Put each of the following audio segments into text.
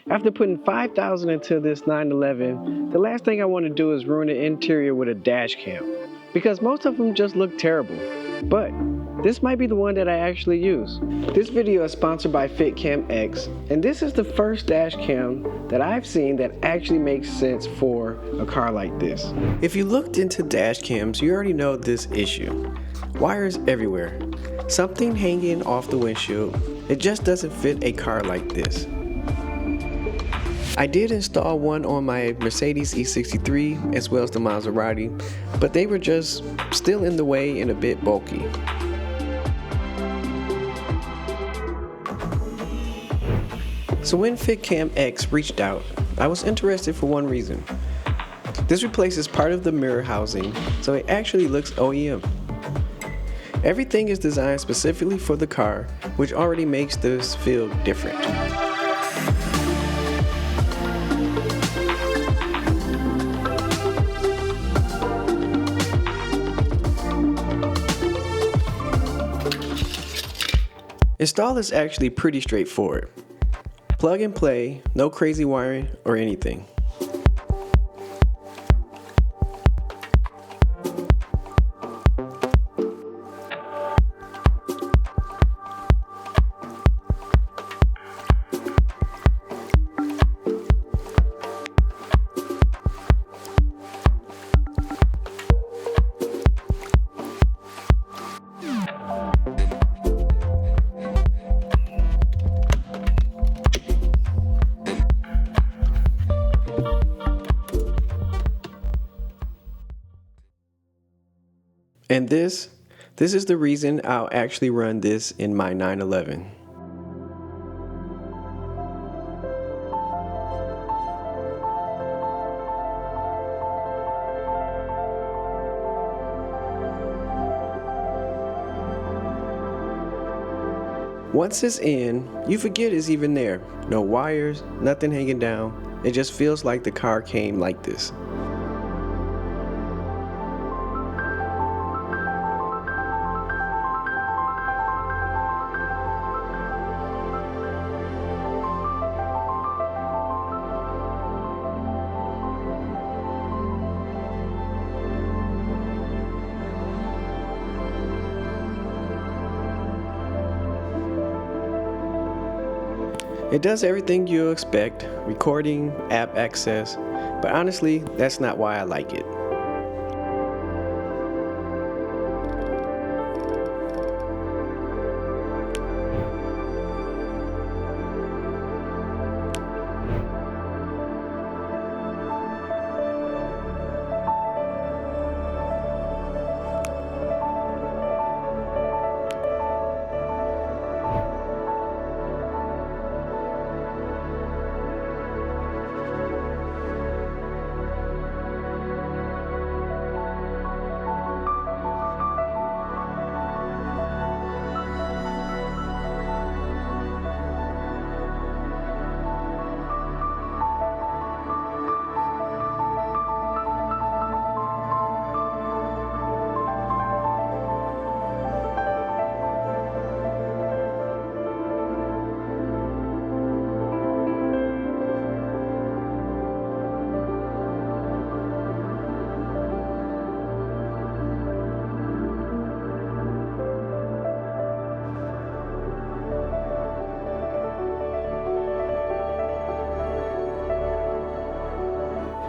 After putting $5,000 into this 911, the last thing I want to do is ruin the interior with a dash cam, because most of them just look terrible. But this might be the one that I actually use. This video is sponsored by Fitcamx, and this is the first dash cam that I've seen that actually makes sense for a car like this. If you looked into dash cams, you already know this issue. Wires everywhere, something hanging off the windshield. It just doesn't fit a car like this. I did install one on my Mercedes E63 as well as the Maserati, but they were just still in the way and a bit bulky. So when Fitcamx reached out, I was interested for one reason. This replaces part of the mirror housing, so it actually looks OEM. Everything is designed specifically for the car, which already makes this feel different. Install is actually pretty straightforward. Plug and play, no crazy wiring or anything. And this is the reason I'll actually run this in my 911. Once it's in, you forget it's even there. No wires, nothing hanging down. It just feels like the car came like this. It does everything you expect, recording, app access, but honestly, that's not why I like it.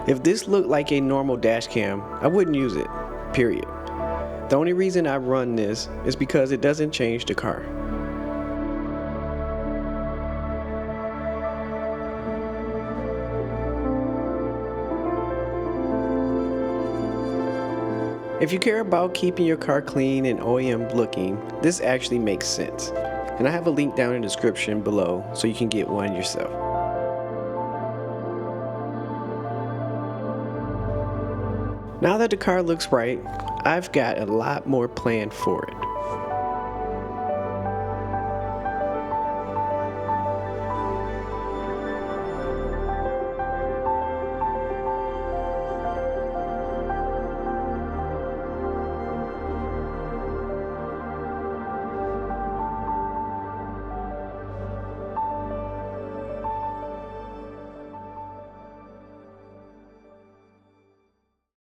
If this looked like a normal dash cam, I wouldn't use it, period. The only reason I run this is because it doesn't change the car. If you care about keeping your car clean and OEM looking, this actually makes sense. And I have a link down in the description below so you can get one yourself. Now that the car looks right, I've got a lot more planned for it.